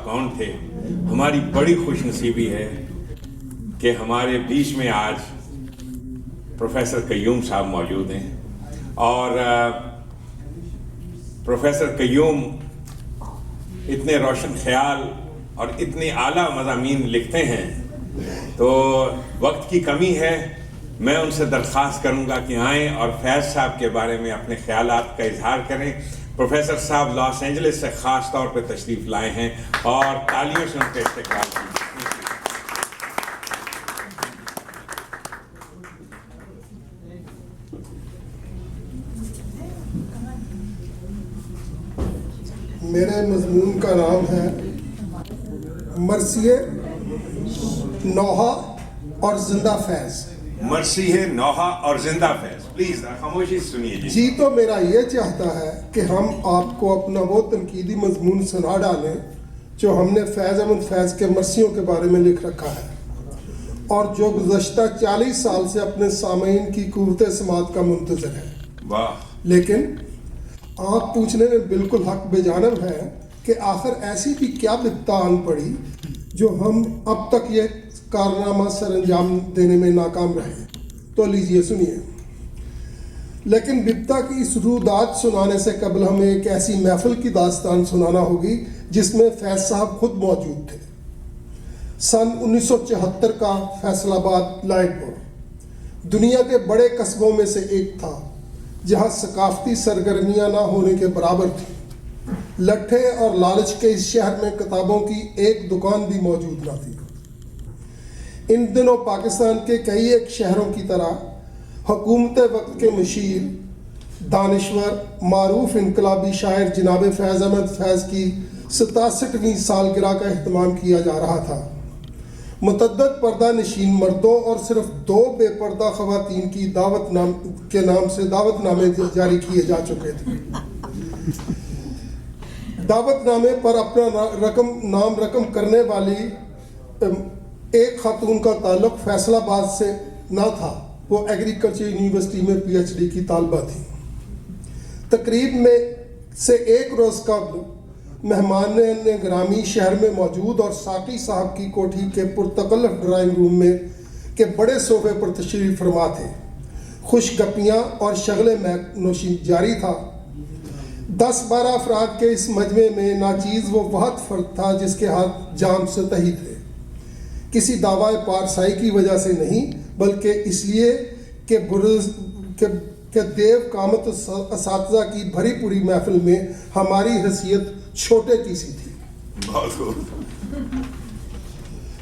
साहब कौन थे। हमारी बड़ी खुशनसीबी है कि हमारे बीच में आज प्रोफेसर कय्यूम साहब मौजूद हैं और प्रोफेसर कय्यूम इतने रोशन ख्याल और इतने आला मज़ामीन लिखते हैं, तो वक्त की कमी है। मैं उनसे दरख्वास्त करूंगा कि आएँ और फैज़ साहब के बारे में अपने ख्यालात का इजहार करें। प्रोफेसर साहब लॉस एंजलिस से ख़ास तौर पर तशरीफ़ लाए हैं और तालियों से उनका इस्तक़बाल कीजिए। मेरे मज़मून का नाम है मरसिए नौहा और जिंदा फैज़। मर्सी है नौहा और जिंदा फैज़। प्लीज खामोशी सुनिए जी। तो मेरा ये चाहता है कि हम आपको अपना वो तनकीदी मजमून सुना डालें जो हमने फैज़ अहमद फैज़ के मरसियों के बारे में लिख रखा है और जो गुज़श्ता 40 साल से अपने सामीन की क़ुव्वत समात का मुंतज़िर है। वाह। लेकिन आप पूछने में बिल्कुल हक बेजानब है कि आखिर ऐसी भी क्या बिपता आन पड़ी जो हम अब तक ये कारनामा सर अंजाम देने में नाकाम रहे। तो लीजिए सुनिए। लेकिन बिपता की इस रुदात सुनाने से कबल हमें एक ऐसी महफिल की दास्तान सुनाना होगी जिसमें फैज़ साहब खुद मौजूद थे। सन 1974 का फैसलाबाद लाइटपुर दुनिया के बड़े कस्बों में से एक था जहाँ सकाफती सरगर्मियाँ ना होने के बराबर थी। लट्ठे और लालच के इस शहर में किताबों की एक दुकान भी मौजूद ना थी। इन दिनों पाकिस्तान के कई एक शहरों की तरह हुकूमत वक्त के मशीर, दानिश्वर, मारूफ इनकलाबी शायर जनाब फैज़ अहमद फैज़ की 67वीं सालगिरह का एहतमाम किया जा रहा था। मुतअद्दिद पर्दा नशीन मर्दों और सिर्फ 2 बेपर्दा ख़वातीन की के नाम से दावतनामे जारी किए जा चुके थे। दावतनामे पर अपना नाम रकम करने वाली एक खातून का ताल्लुक फैसलाबाद से ना था। वो एग्रीकल्चर यूनिवर्सिटी में PhD की तालबा थी। तकरीब में से एक रोज़ कबल मेहमान ने ग्रामी शहर में मौजूद और साकी साहब की कोठी के पुरतकल्लफ ड्राइंग रूम में के बड़े सोफे पर तशरीफ़ फरमा थे। खुश गप्पियाँ और शगले नोशी जारी था। 10-12 अफराद के इस मजमे में नाचीज़ वो वहद फ़र्द था जिसके हाथ जाम से तही थे। किसी दावाए पारसाई की वजह से नहीं बल्कि इसलिए कि देव कामत असातिज़ा की भरी पूरी महफिल में हमारी हैसियत छोटे की सी थी।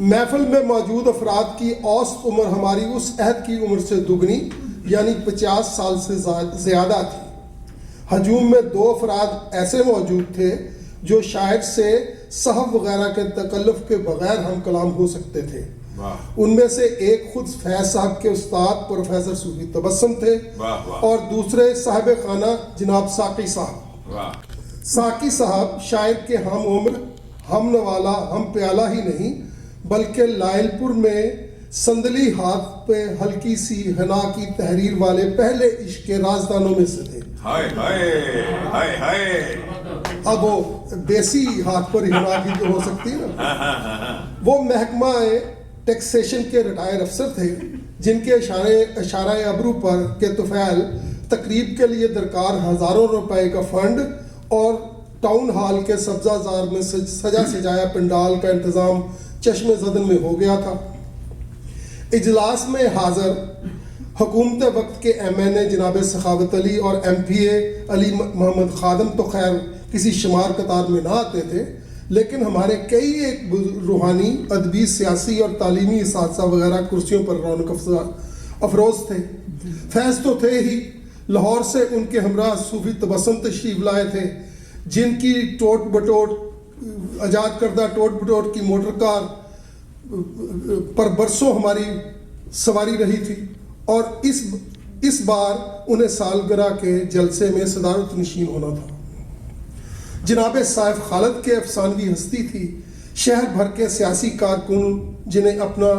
महफिल में मौजूद अफराद की औसत उम्र हमारी उस अहद की उम्र से दुगनी यानी 50 साल से ज़्यादा थी। हजूम में 2 अफराद ऐसे मौजूद थे जो शायद से साहब वगैरह के तकल्लुफ़ के बगैर हम कलाम हो सकते थे। उनमें से एक खुद फैज़ साहब के उस्ताद प्रोफेसर सूफी तबस्सुम थे और दूसरे साहिब खाना जनाब साकी साहब। साकी साहब शायद के हम उम्र, हम नवाला, हम प्याला ही नहीं बल्कि लायलपुर में संदली हाथ पे हल्की सी हना की तहरीर वाले पहले इश्क के राजदानों में से थे। हाय हाय हाय हाय। अब वो देसी हाथ पर हिना की तो हो सकती है ना। वो महकमा टैक्सेशन के रिटायर अफसर थे जिनके इशारा अबरू पर के तुफैल तकरीब के लिए दरकार हज़ारों रुपए का फंड और टाउन हॉल के सब्जाजार में सजा सजाया पंडाल का इंतज़ाम चश्मे ज़दन में हो गया था। इजलास में हाज़र हुकूमत वक्त के MNA जनाब सखावत अली और MPA अली मोहम्मद खादम तो खैर किसी शुमार कतार में ना आते थे, लेकिन हमारे कई एक रूहानी, अदबी, सियासी और तालीमी इसातिज़ा वगैरह कुर्सियों पर रौनक अफरोज़ थे। फैज़ तो थे ही, लाहौर से उनके हमरा सूफी तबस्सुम तशरीफ़ लाए थे जिनकी टोट बटोट आज़ाद करदा टोट बटोट की मोटर कार पर बरसों हमारी सवारी रही थी और इस बार उन्हें सालगिरह के जलसे में सदारत नशीन होना था। जनाब साहिब खालिद के अफसानवी हस्ती थी। शहर भर के सियासी कारकुन जिन्हें अपना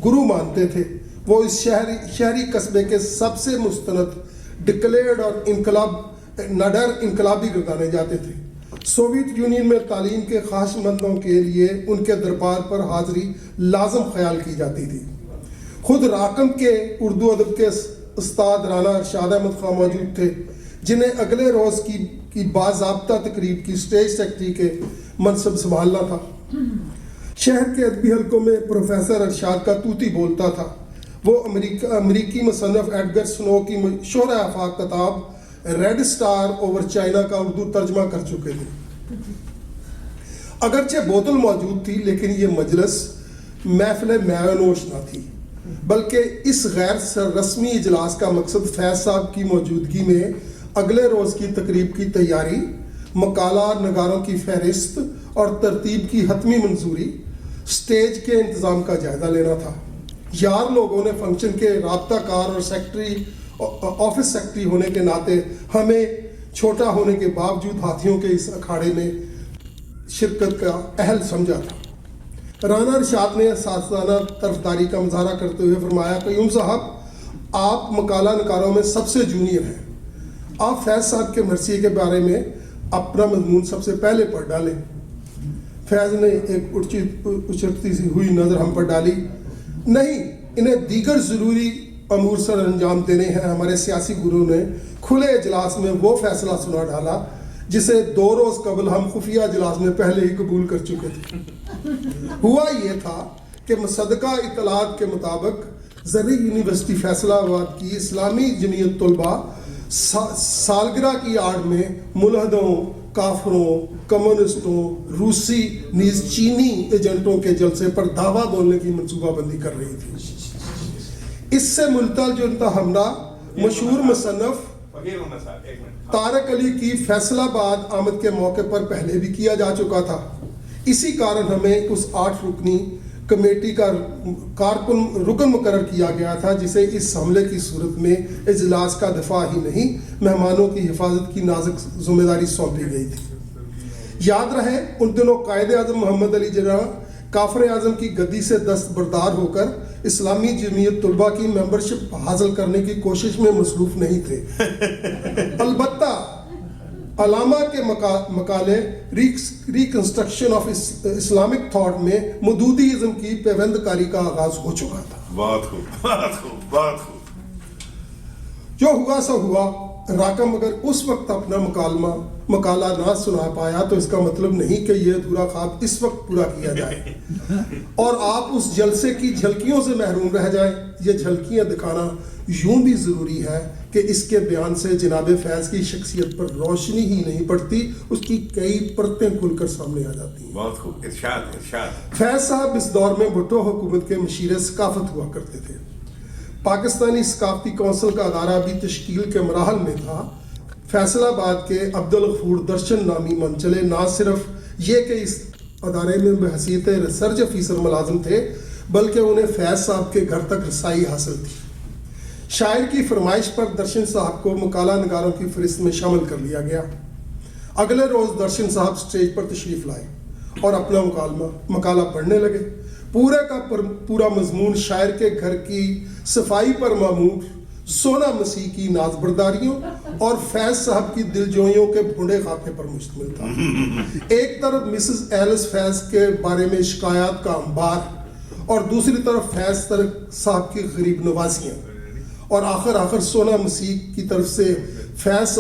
गुरु मानते थे वो इस शहरी कस्बे के सबसे मुस्तनद, डिक्लेयर्ड और इनकलाबी गर्दाने जाते थे। سوویت یونین میں تعلیم کے خواہشمندوں کے لیے ان کے دربار پر حاضری لازم خیال کی جاتی تھی. خود راکم کے اردو ادب کے استاد رانا ارشاد احمد خان موجود تھے، جنہیں اگلے روز کی باضابطہ تقریب کی اسٹیج سیکرٹری کے منصب سنبھالنا تھا. شہر کے ادبی حلقوں میں پروفیسر ارشاد کا طوطی بولتا تھا. وہ امریکی مصنف ایڈگر سنو کی شہرہ آفاق کتاب ریڈ اسٹار اوور چائنا کا اردو ترجمہ کر چکے تھے. اگرچہ بوتل موجود تھی، لیکن یہ مجلس محفل میانوش نہ تھی، بلکہ اس غیر رسمی اجلاس کا مقصد فیض صاحب کی موجودگی میں اگلے روز کی تقریب کی تیاری، مقالہ نگاروں کی فہرست اور ترتیب کی حتمی منظوری، سٹیج کے انتظام کا جائزہ لینا تھا. یار لوگوں نے فنکشن کے رابطہ کار اور آفس سیکرٹری ہونے کے ناطے ہمیں چھوٹا ہونے کے باوجود ہاتھیوں کے اس اکھاڑے میں شرکت کا اہل سمجھا تھا. رانا ارشاد نے اساتذانہ طرفداری کا مظاہرہ کرتے ہوئے فرمایا، قیوم صاحب آپ مقالہ نگاروں میں سب سے جونیئر ہیں، آپ فیض صاحب کے مرثیے کے بارے میں اپنا مضمون سب سے پہلے پڑھ ڈالیں. فیض نے ایک اچھلتی سی ہوئی نظر ہم پر ڈالی. نہیں، انہیں دیگر ضروری امور سر انجام دینے ہیں. ہمارے سیاسی گروہ نے کھلے اجلاس میں وہ فیصلہ سنا ڈالا جسے 2 روز قبل ہم خفیہ اجلاس میں پہلے ہی قبول کر چکے تھے. ہوا یہ تھا کہ مصدقہ اطلاعات کے مطابق زرعی یونیورسٹی فیصلہ آباد کی اسلامی جمعیت طلباء سالگرہ کی آڑ میں ملحدوں، کافروں، کمیونسٹوں، روسی نیز چینی ایجنٹوں کے جلسے پر دعویٰ بولنے کی منصوبہ بندی کر رہی تھی. اس سے ملتا ہمراہ مشہور مصنف طارق علی کی فیصل آباد آمد کے موقع پر پہلے بھی کیا جا چکا تھا. اسی کارن ہمیں اس 8 رکنی کمیٹی کا رکن مقرر کیا گیا تھا، جسے اس حملے کی صورت میں اجلاس کا دفاع ہی نہیں، مہمانوں کی حفاظت کی نازک ذمہ داری سونپی گئی تھی. یاد رہے ان دنوں قائد اعظم محمد علی جناح کافر اعظم کی گدی سے دستبردار ہو کر اسلامی جمعیت طلباء کی ممبرشپ حاصل کرنے کی کوشش میں مصروف نہیں تھے. البتہ علامہ کے مقالے ریکنسٹرکشن آف اسلامک تھاٹ میں مودودی ازم کی پیوند کاری کا آغاز ہو چکا تھا. بہت خوب، بہت خوب، بہت خوب. جو ہوا سو ہوا. راکم اگر اس وقت اپنا مقالہ نہ سنا پایا تو اس کا مطلب نہیں کہ یہ ادھورا خواب اس وقت پورا کیا جائے اور آپ اس جلسے کی جھلکیوں سے محروم رہ جائیں. یہ جھلکیاں دکھانا یوں بھی ضروری ہے کہ اس کے بیان سے جناب فیض کی شخصیت پر روشنی ہی نہیں پڑتی، اس کی کئی پرتیں کھل کر سامنے آ جاتی ہیں. بہت خوب. ارشاد ارشاد. فیض صاحب اس دور میں بھٹو حکومت کے مشیر ثقافت ہوا کرتے تھے. پاکستانی ثقافتی کونسل کا ادارہ بھی تشکیل کے مراحل میں تھا. فیصل آباد کے عبدالغفور درشن نامی منچلے نہ صرف یہ کہ اس ادارے میں بحیثیت ریسرچ افیسر ملازم تھے، بلکہ انہیں فیض صاحب کے گھر تک رسائی حاصل تھی. شاعر کی فرمائش پر درشن صاحب کو مقالہ نگاروں کی فہرست میں شامل کر لیا گیا. اگلے روز درشن صاحب سٹیج پر تشریف لائے اور اپنا مقالہ پڑھنے لگے. پورے کا پورا مضمون شاعر کے گھر کی صفائی پر معمور سونا مسیح کی نازبرداریوں اور فیض صاحب کی دلجوئیوں کے بھونڈے خاکے پر مشتمل تھا. ایک طرف مسز ایلس فیض کے بارے میں شکایات کا انبار اور دوسری طرف فیض صاحب کی غریب نوازیاں اور آخر سونا مسیح کی طرف سے فیض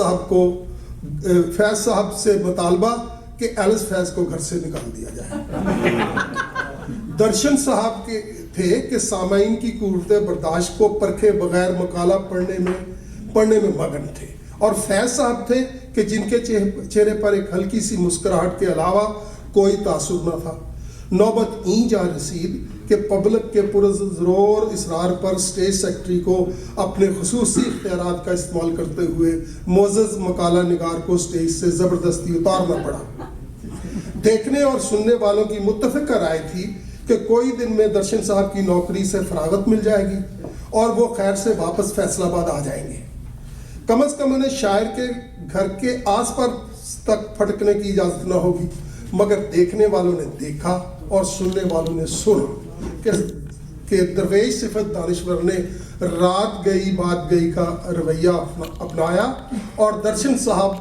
صاحب سے مطالبہ کہ ایلس فیض کو گھر سے نکال دیا جائے. درشن صاحب کے تھے کہ سامعین کی قوت برداشت کو پرکھے بغیر مقالہ پڑھنے میں مگن تھے، اور فیض صاحب تھے کہ جن کے چہرے پر ایک ہلکی سی مسکراہٹ کے علاوہ کوئی تاثر نہ تھا. نوبت این جا رسید کہ پبلک کے پرزور اصرار پر سٹیج سیکرٹری کو اپنے خصوصی اختیارات کا استعمال کرتے ہوئے معزز مقالہ نگار کو سٹیج سے زبردستی اتارنا پڑا. دیکھنے اور سننے والوں کی متفقہ رائے تھی کہ کوئی دن میں درشن صاحب کی نوکری سے فراغت مل جائے گی اور وہ خیر سے واپس فیصل آباد آ جائیں گے. کم از کم انہیں شاعر کے گھر کے آس پاس تک پھٹکنے کی اجازت نہ ہوگی. مگر دیکھنے والوں نے دیکھا اور سننے والوں نے سنا کہ درویش صفت دانشور نے رات گئی بات گئی کا رویہ اپنایا اور درشن صاحب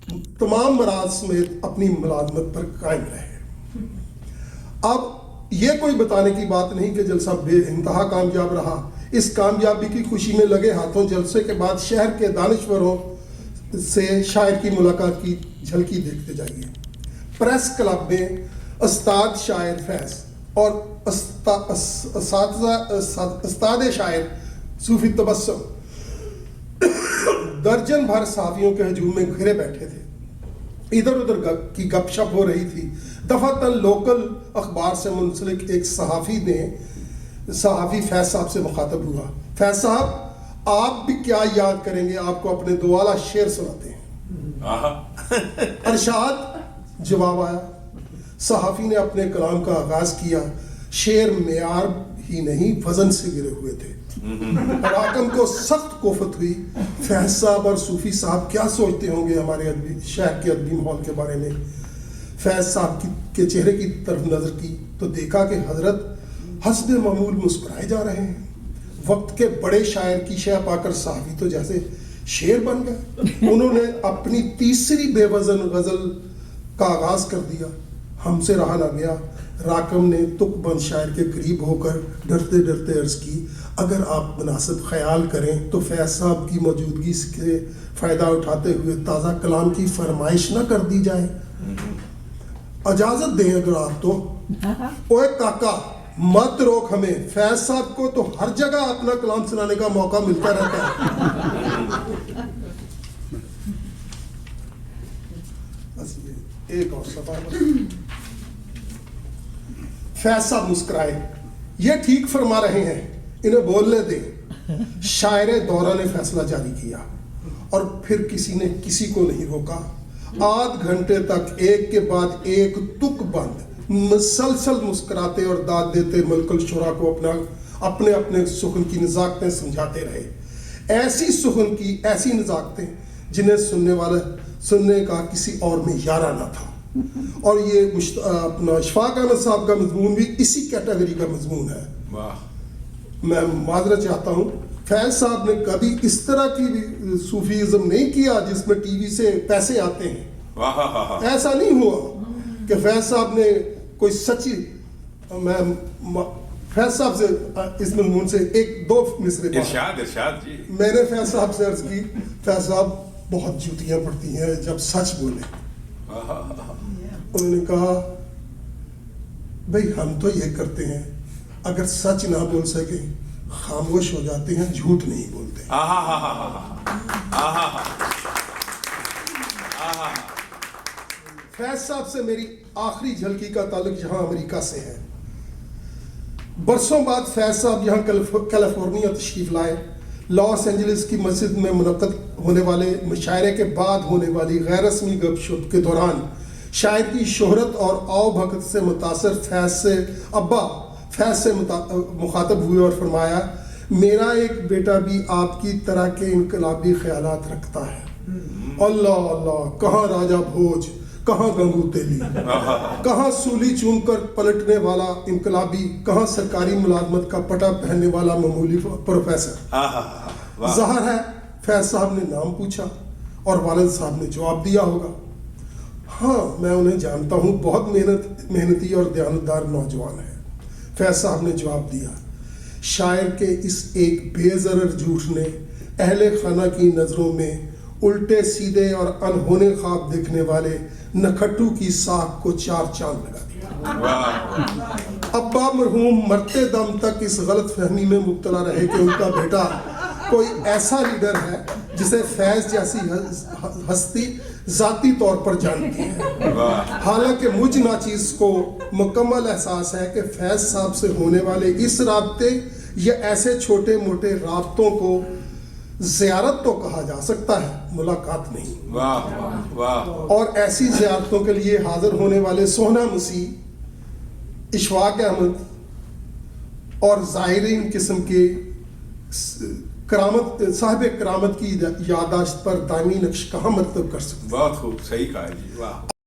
तमाम मराज समेत अपनी मुलाजमत पर कायम रहे। अब ये कोई बताने की बात नहीं कि जलसा बेइंतहा कामयाब रहा। इस कामयाबी की खुशी में लगे हाथों जलसे के बाद शहर के दानिश्वरों से शायर की मुलाकात की झलकी देखते जाइए। प्रेस क्लब में उस्ताद शायर फैज और उस्ताद शायर सूफी तबस्सुम दर्जन भर सहाफियों के हजूम में घिरे बैठे थे। इधर उधर की गपशप हो रही थी। दफातन लोकल अखबार से मुंसलिक एक सहाफी फैज साहब से मुखातब हुआ। फैज साहब, आप भी क्या याद करेंगे, आपको अपने दो वाला शेर सुनाते हैं। अरशाद जवाब आया। सहाफी ने अपने कलाम का आगाज किया। शेर मेयार ही नहीं वजन से गिरे हुए थे। राकम को सख्त कोफत हुई। फैज साहब और सूफी साहब क्या सोचते होंगे हमारे शहर के अदबी माहौल के बारे में। फैज साहब के चेहरे की तरफ नजर की तो देखा कि हजरत हस्बे मामूल मुस्कुराए जा रहे हैं। वक्त के बड़े शायर की शय पाकर सहाफी तो जैसे शेर बन गए। उन्होंने अपनी तीसरी बेवजन गजल का आगाज कर दिया। हमसे रहा ना गया। राकम ने तुकबंद शायर के करीब होकर डरते डरते अर्ज की, अगर आप मुनासिब ख्याल करें तो फैज साहब की मौजूदगी से फ़ायदा उठाते हुए ताज़ा कलाम की फरमाइश ना कर दी जाए। इजाज़त दें अगर आप तो। ओए काका, मत रोक हमें। फैज साहब को तो हर जगह अपना कलाम सुनाने का मौका मिलता रहता है। बस एक और सवाल। फैज साहब मुस्कुराए। ये ठीक फरमा रहे हैं, इन्हें बोलने दें। शायर दौरा ने फैसला जारी किया और फिर किसी ने किसी को नहीं रोका। आध घंटे तक एक के बाद एक तुक बंद मुसलसल मुस्कुराते और दाद देते मुल्कुल शुरा को अपने अपने सुखन की नज़ाकतें समझाते रहे। ऐसी सुखन की ऐसी नज़ाकतें जिन्हें सुनने का किसी और में यारा ना था। और ये अपना इशफाक अहमद साहब का मजमून भी इसी कैटेगरी का मजमून है। मैं माजरत चाहता हूँ, फैज साहब ने कभी इस तरह की भी सूफीज़म नहीं किया जिसमें टीवी से पैसे आते हैं। ऐसा नहीं हुआ कि फैज साहब ने कोई सच्ची। मैं फैज साहब से इस मजमून से एक दो मिसरे इरशाद जी। मैंने फैज साहब से अर्ज की, फैज साहब बहुत जूतियाँ पड़ती हैं जब सच बोले। उन्होंने कहा, भाई हम तो ये करते हैं, अगर सच ना बोल सके खामोश हो जाते हैं, झूठ नहीं बोलते। फैज साहब से मेरी आखिरी झलकी का ताल्लुक यहाँ अमेरिका से है। बरसों बाद फैज साहब यहाँ कैलिफोर्निया तशरीफ लाए। लॉस एंजलिस की मस्जिद में मुनक्कद होने वाले मुशायरे के बाद होने वाली गैर रस्मी गपशप के दौरान शायर की शोहरत और आओ भगत से मुतासर फैज से मुखातब हुए और फरमाया, मेरा एक बेटा भी आपकी तरह के इनकलाबी ख्यालात रखता है। अल्लाह अल्लाह, कहाँ राजा भोज, कहाँ गंगू तेली, कहाँ सूली चूम कर पलटने वाला इनकलाबी, कहाँ सरकारी मुलाजमत का पटा पहनने वाला मामूली प्रोफेसर। ज़ाहिर है फैज साहब ने नाम पूछा और वालिद साहब ने जवाब दिया होगा। हाँ, मैं उन्हें जानता हूँ, बहुत मेहनती और दयानतदार नौजवान है। फैज साहब ने जवाब दिया, शायर के इस एक बेज़रर झूठ ने अहले खाना की नज़रों में उल्टे सीधे और अनहोने ख्वाब देखने वाले नखट्टू की साख को चार चांद लगा दिया। अब्बा मरहूम मरते दम तक इस गलत फहमी में मुब्तला रहे कि उनका बेटा कोई ऐसा लीडर है जिसे फैज जैसी हस्ती जाती तौर पर जानती है। हालांकि मुझ नाचीज को मुकम्मल एहसास है कि फैज साहब से होने वाले इस राब्ते या ऐसे छोटे मोटे राब्तों को ज़ियारत तो कहा जा सकता है, मुलाकात नहीं। वाह वाह। और ऐसी ज़ियारतों के लिए हाजिर होने वाले सोहना मसीह, इशफाक अहमद और ज़ाहिरीन किस्म के साहिब करामत की यादाश्त पर दामी नक्श कहाँ मरतब कर सकते। बहुत खूब, सही कहा जी, वाह।